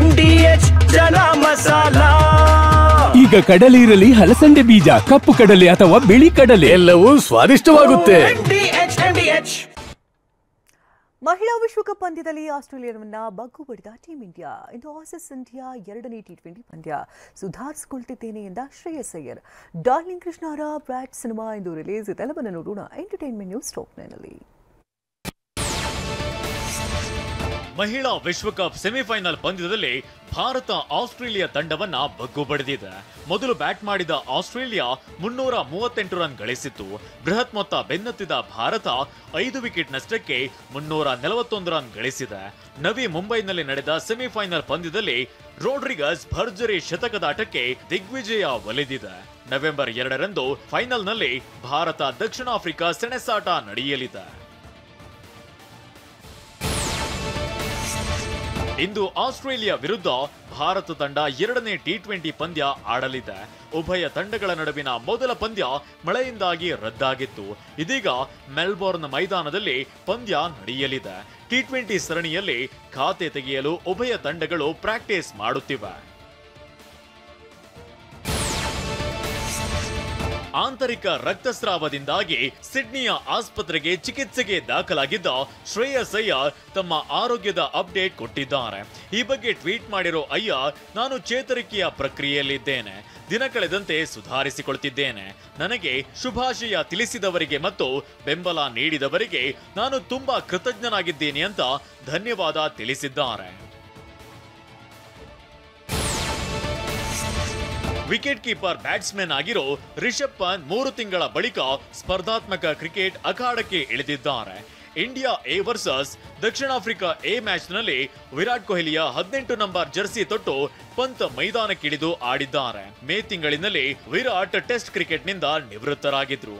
MDH chana masala. ಈಗ ಕಡಲೆ ಇರಲಿ, ಹಲಸಂಡೆ ಬೀಜ, ಕಪ್ಪು ಕಡಲೆ ಅಥವಾ ಬಿಳಿ ಕಡಲೆ, ಎಲ್ಲವೂ ಸ್ವಾದಿಷ್ಟವಾಗುತ್ತೆ. ಮಹಿಳಾ ವಿಶ್ವಕಪ್ ಪಂದ್ಯದಲ್ಲಿ ಆಸ್ಟ್ರೇಲಿಯಾವನ್ನ ಬಗ್ಗು ಬಡಿದ ಟೀಂ ಇಂಡಿಯಾ. ಇಂದು ಆಸೀಸ್ ಇಂಡಿಯಾ 2ನೇ T20 ಪಂದ್ಯ. ಸುಧಾರಿಸಿಕೊಳ್ತಿದ್ದೇನೆ ಎಂದ ಶ್ರೇಯಸ್ ಅಯ್ಯರ್. ಡಾರ್ಲಿಂಗ್ ಕೃಷ್ಣರ ಬ್ರ್ಯಾಟ್ ಸಿನಿಮಾ ಇಂದು ರಿಲೀಸ್. ಇದೆಲ್ಲವನ್ನು ನೋಡೋಣ ಎಂಟರ್ಟೈನ್ಮೆಂಟ್ ನ್ಯೂಸ್ ಟಾಪ್ 9ನಲ್ಲಿ. ಮಹಿಳಾ ವಿಶ್ವಕಪ್ ಸೆಮಿಫೈನಲ್ ಪಂದ್ಯದಲ್ಲಿ ಭಾರತ ಆಸ್ಟ್ರೇಲಿಯಾ ತಂಡವನ್ನ ಬಗ್ಗು ಬಡಿದಿದೆ. ಮೊದಲು ಬ್ಯಾಟ್ ಮಾಡಿದ ಆಸ್ಟ್ರೇಲಿಯಾ 338 ರನ್ ಗಳಿಸಿತ್ತು. ಬೃಹತ್ ಮೊತ್ತ ಬೆನ್ನತ್ತಿದ ಭಾರತ 5 ವಿಕೆಟ್ ನಷ್ಟಕ್ಕೆ 341 ರನ್ ಗಳಿಸಿದೆ. ನವಿ ಮುಂಬೈನಲ್ಲಿ ನಡೆದ ಸೆಮಿಫೈನಲ್ ಪಂದ್ಯದಲ್ಲಿ ರೋಡ್ರಿಗಸ್ ಭರ್ಜರಿ ಶತಕದಾಟಕ್ಕೆ ದಿಗ್ವಿಜಯ ಒಲಿದಿದೆ. ನವೆಂಬರ್ 2ರಂದು ಫೈನಲ್ನಲ್ಲಿ ಭಾರತ ದಕ್ಷಿಣ ಆಫ್ರಿಕಾ ಸೆಣಸಾಟ ನಡೆಯಲಿದೆ. ಇಂದು ಆಸ್ಟ್ರೇಲಿಯಾ ವಿರುದ್ಧ ಭಾರತ ತಂಡ 2ನೇ T20 ಪಂದ್ಯ ಆಡಲಿದೆ. ಉಭಯ ತಂಡಗಳ ನಡುವಿನ ಮೊದಲ ಪಂದ್ಯ ಮಳೆಯಿಂದಾಗಿ ರದ್ದಾಗಿತ್ತು. ಇದೀಗ ಮೆಲ್ಬೋರ್ನ್ ಮೈದಾನದಲ್ಲಿ ಪಂದ್ಯ ನಡೆಯಲಿದೆ. T20 ಸರಣಿಯಲ್ಲಿ ಖಾತೆ ತೆಗೆಯಲು ಉಭಯ ತಂಡಗಳು ಪ್ರಾಕ್ಟೀಸ್ ಮಾಡುತ್ತಿವೆ. ಆಂತರಿಕ ರಕ್ತಸ್ರಾವದಿಂದಾಗಿ ಸಿಡ್ನಿಯ ಆಸ್ಪತ್ರೆಗೆ ಚಿಕಿತ್ಸೆಗೆ ದಾಖಲಾಗಿದ್ದ ಶ್ರೇಯಸ್ ಅಯ್ಯರ್ ತಮ್ಮ ಆರೋಗ್ಯದ ಅಪ್ಡೇಟ್ ಕೊಟ್ಟಿದ್ದಾರೆ. ಈ ಬಗ್ಗೆ ಟ್ವೀಟ್ ಮಾಡಿರೋ ಅಯ್ಯರ್, ನಾನು ಚೇತರಿಕೆಯ ಪ್ರಕ್ರಿಯೆಯಲ್ಲಿದ್ದೇನೆ. ದಿನ ಕಳೆದಂತೆ ಸುಧಾರಿಸಿಕೊಳ್ತಿದ್ದೇನೆ. ನನಗೆ ಶುಭಾಶಯ ತಿಳಿಸಿದವರಿಗೆ ಮತ್ತು ಬೆಂಬಲ ನೀಡಿದವರಿಗೆ ನಾನು ತುಂಬಾ ಕೃತಜ್ಞನಾಗಿದ್ದೇನೆ ಅಂತ ಧನ್ಯವಾದ ತಿಳಿಸಿದ್ದಾರೆ. ವಿಕೆಟ್ ಕೀಪರ್ ಬ್ಯಾಟ್ಸ್ಮನ್ ಆಗಿರೋ ರಿಷಬ್ ಪಂತ್ 3 ತಿಂಗಳ ಬಳಿಕ ಸ್ಪರ್ಧಾತ್ಮಕ ಕ್ರಿಕೆಟ್ ಅಖಾಡಕ್ಕೆ ಇಳಿದಿದ್ದಾರೆ. ಇಂಡಿಯಾ ಎ ವರ್ಸಸ್ ದಕ್ಷಿಣ ಆಫ್ರಿಕಾ ಎ ಮ್ಯಾಚ್ನಲ್ಲಿ ವಿರಾಟ್ ಕೊಹ್ಲಿಯ 18 ನಂಬರ್ ಜರ್ಸಿ ತೊಟ್ಟು ಪಂತ್ ಮೈದಾನಕ್ಕಿಳಿದು ಆಡಿದ್ದಾರೆ. ಮೇ ತಿಂಗಳಿನಲ್ಲಿ ವಿರಾಟ್ ಟೆಸ್ಟ್ ಕ್ರಿಕೆಟ್ನಿಂದ ನಿವೃತ್ತರಾಗಿದ್ರು.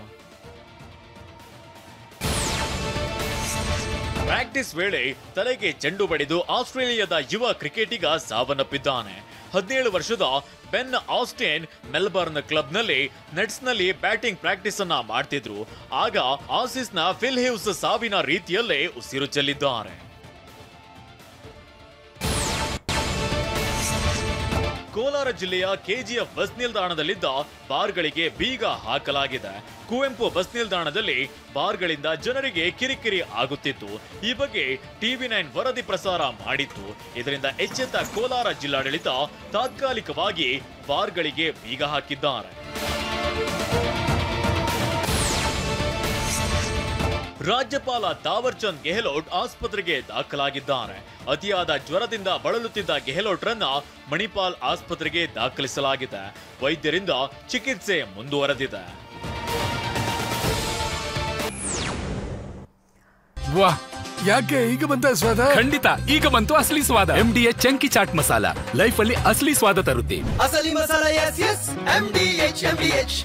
ಪ್ರಾಕ್ಟೀಸ್ ವೇಳೆ ತಲೆಗೆ ಚೆಂಡು ಬಡಿದು ಆಸ್ಟ್ರೇಲಿಯಾದ ಯುವ ಕ್ರಿಕೆಟಿಗ ಸಾವನ್ನಪ್ಪಿದ್ದಾನೆ. 17 ವರ್ಷದ ಬೆನ್ ಆಸ್ಟಿನ್ ಮೆಲ್ಬರ್ನ್ ಕ್ಲಬ್ನಲ್ಲಿ ನೆಟ್ಸ್ನಲ್ಲಿ ಬ್ಯಾಟಿಂಗ್ ಪ್ರಾಕ್ಟೀಸ್ ಅನ್ನ ಮಾಡ್ತಿದ್ರು. ಆಗ ಆಸೀಸ್ನ ಫಿಲ್ ಹ್ಯೂಸ್ ಸಾವಿನ ರೀತಿಯಲ್ಲೇ ಉಸಿರು ಚೆಲ್ಲಿದ್ದಾರೆ. ಕೋಲಾರ ಜಿಲ್ಲೆಯ KGF ಬಸ್ ನಿಲ್ದಾಣದಲ್ಲಿದ್ದ ಬಾರ್ಗಳಿಗೆ ಬೀಗ ಹಾಕಲಾಗಿದೆ. ಕುವೆಂಪು ಬಸ್ ನಿಲ್ದಾಣದಲ್ಲಿ ಬಾರ್ಗಳಿಂದ ಜನರಿಗೆ ಕಿರಿಕಿರಿ ಆಗುತ್ತಿತ್ತು. ಈ ಬಗ್ಗೆ TV9 ವರದಿ ಪ್ರಸಾರ ಮಾಡಿತ್ತು. ಇದರಿಂದ ಎಚ್ಚೆತ್ತ ಕೋಲಾರ ಜಿಲ್ಲಾಡಳಿತ ತಾತ್ಕಾಲಿಕವಾಗಿ ಬಾರ್ಗಳಿಗೆ ಬೀಗ ಹಾಕಿದ್ದಾರೆ. ರಾಜ್ಯಪಾಲ ತಾವರ್ ಚಂದ್ ಗೆಹ್ಲೋಟ್ ಆಸ್ಪತ್ರೆಗೆ ದಾಖಲಾಗಿದ್ದಾರೆ. ಅತಿಯಾದ ಜ್ವರದಿಂದ ಬಳಲುತ್ತಿದ್ದ ಗೆಹ್ಲೋಟ್ರನ್ನ ಮಣಿಪಾಲ್ ಆಸ್ಪತ್ರೆಗೆ ದಾಖಲಿಸಲಾಗಿದೆ. ವೈದ್ಯರಿಂದ ಚಿಕಿತ್ಸೆ ಮುಂದುವರೆದಿದೆ. ವಾಹ್, ಯಾಕೆ ಈಗ ಬಂತ ಸ್ವಾದ? ಖಂಡಿತ ಈಗ ಬಂತು ಅಸಲಿ ಸ್ವಾದ. MDH chunky chaat masala life ಅಲ್ಲಿ ಅಸಲಿ ಸ್ವಾದ ತರುತ್ತೆ. ಅಸಲಿ ಮಸಾಲ, MDH